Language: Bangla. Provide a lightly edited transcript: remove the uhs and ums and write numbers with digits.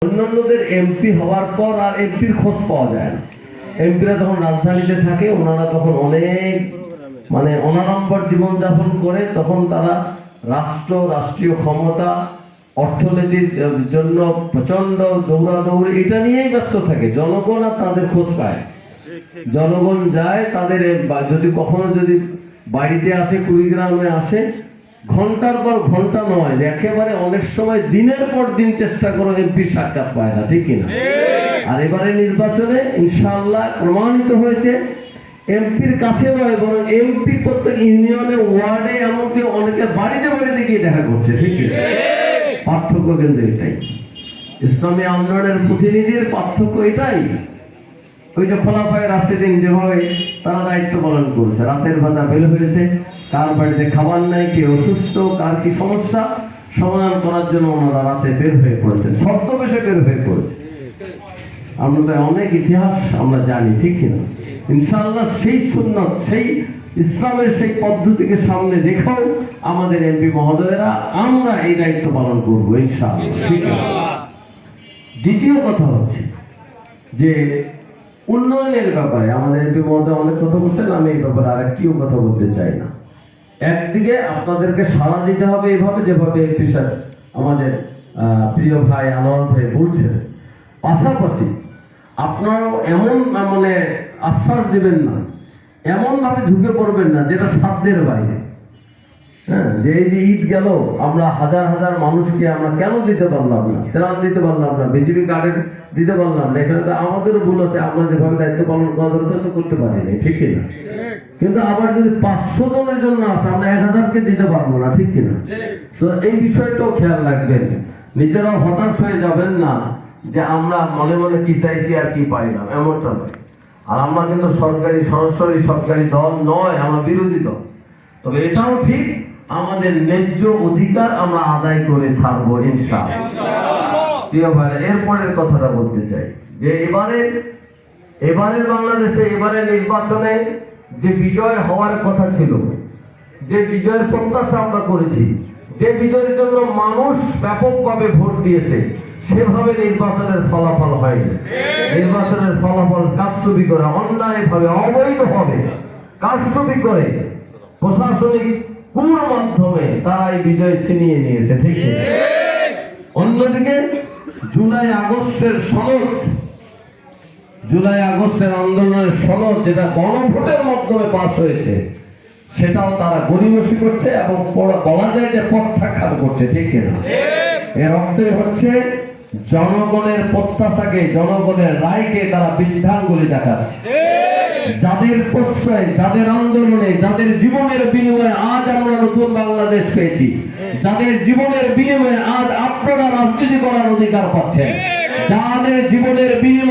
অন্যান্যদের এমপি হওয়ার পর আর এমপির খোঁজ পাওয়া যায় না। এমপিরা যখন রাজধানীতে থাকে ওনারা তখন অনেক অনাড়ম্বর জীবনযাপন করে, তখন তারা রাষ্ট্রীয় ক্ষমতা, অর্থনীতির জন্য প্রচন্ড দৌড়াদৌড়ি এটা নিয়েই ব্যস্ত থাকে। জনগণ আর তাদের খোঁজ পায়। জনগণ যায় তাদের যদি কখনো বাড়িতে আসে, কুড়িগ্রামে আসে, ঘন্টার পর ঘন্টা নয়, একেবারে অনেক সময় দিনের পর দিন চেষ্টা করে এমপির সাক্ষাৎ পায় না, ঠিক কিনা? আর এবারে নির্বাচনে ইনশাআল্লাহ প্রমাণিত হয়েছে এমপির কাছে নয়, বরং এমপি প্রত্যেক ইউনিয়নে, ওয়ার্ডে, এমনকি অনেকে বাড়িতে বাড়িতে গিয়ে দেখা করছে, ঠিক কিনা? পার্থক্য কিন্তু এটাই, ইসলামী আন্দোলনের প্রতিনিধির পার্থক্য এটাই। ওই যে খোলাফায়ে রাশিদিন যেভাবে তারা দায়িত্ব পালন করেছে, রাতের ভাতা বের হয়েছে, কার বাড়িতে খাবার নাই, কে অসুস্থ, কার কি সমস্যা সমাধান করার জন্য ওনারা রাতে বের হয়ে পড়েছেন, ছদ্মবেশে বের হয়ে পড়েছে। আমরা তো অনেক ইতিহাস আমরা জানি, ঠিক কিনা? ইনশাআল্লাহ সেই সুন্নাত, সেই ইসলামের সেই পদ্ধতিকে সামনে রেখেও আমাদের এমপি মহোদয়েরা আমরা এই দায়িত্ব পালন করবো ইনশাআল্লাহ, ঠিক আছে? দ্বিতীয় কথা হচ্ছে যে উন্নয়নের ব্যাপারে আমাদের এমপি মহোদয় অনেক কথা বলছেন, আমি এই ব্যাপারে আরেকটিও কথা বলতে চাই না। একদিকে আপনাদেরকে সাড়া দিতে হবে এভাবে, যেভাবে এমপি স্যার আমাদের প্রিয় ভাই আনোয়ার ভাই বলছেন, পাশাপাশি আপনারাও এমন আশ্বাস দিবেন না, এমন ভাবে ঝুঁকে পড়বেন না যেটা সাধ্যের বাইরে। হ্যাঁ, যে এই যে ঈদ গেল, আমরা হাজার হাজার মানুষকে আমরা কেন দিতে পারলাম না, ত্রাণ দিতে পারলাম না, বিজেপি কার্ডের দিতে পারলাম না, এখানে তো আমাদেরও ভুল আছে, আমরা যেভাবে দায়িত্ব পালন করা দরকার করতে পারিনি, ঠিক কিনা? কিন্তু আবার যদি 500 জনের জন্য আসে, আমরা 1000কে দিতে পারবো না, ঠিক কিনা? এই বিষয়টাও খেয়াল রাখবেন, নিজেরাও হতাশ হয়ে যাবেন না যে আমরা মনে মনে কি চাইছি আর কি পাইলাম, এমনটা নয়। আর আমরা কিন্তু সরাসরি সরকারি দল নয়, আমরা বিরোধী দল। তবে এটাও ঠিক, আমাদের ন্যায্য অধিকার আমরা আদায় করে ছাড়বো ইনশাআল্লাহ। প্রিয় ভাইরা, এরপরের কথাটা বলতে চাই যে এবারের বাংলাদেশে এবারে নির্বাচনে যে বিজয় হওয়ার কথা ছিল, যে বিজয়ের প্রত্যাশা আমরা করেছি, যে বিজয়ের জন্য মানুষ ব্যাপকভাবে ভোট দিয়েছে, সেভাবে নির্বাচনের ফলাফল হয়নি। নির্বাচনের ফলাফল কারচুপি করে, অন্যায়ভাবে, অবৈধভাবে কারচুপি করে, প্রশাসনিক কুর মাধ্যমে তারা এই বিজয় ছিনিয়ে নিয়েছে, ঠিক আছে? অন্যদিকে জুলাই আগস্টের আন্দোলনের সনদ, যেটা গণভোটের মাধ্যমে পাস হয়েছে, সেটাও তারা গড়িমসি করছে এবং বলা যায় যে প্রত্যাখ্যান করছে, ঠিক না? এর অর্থ হচ্ছে জনগণের প্রত্যাশাকে, জনগণের রায়কে তারা বৃদ্ধাঙ্গুলি দেখাচ্ছে। যাদের প্রশ্রয়, যাদের আন্দোলনে, যাদের জীবনের বিনিময়ে আজ আমরা নতুন বাংলাদেশ পেয়েছি, যাদের জীবনের বিনিময়ে আজ আপনারা রাজনীতি করার অধিকার পাচ্ছেন, যাদের জীবনের বিনিময়ে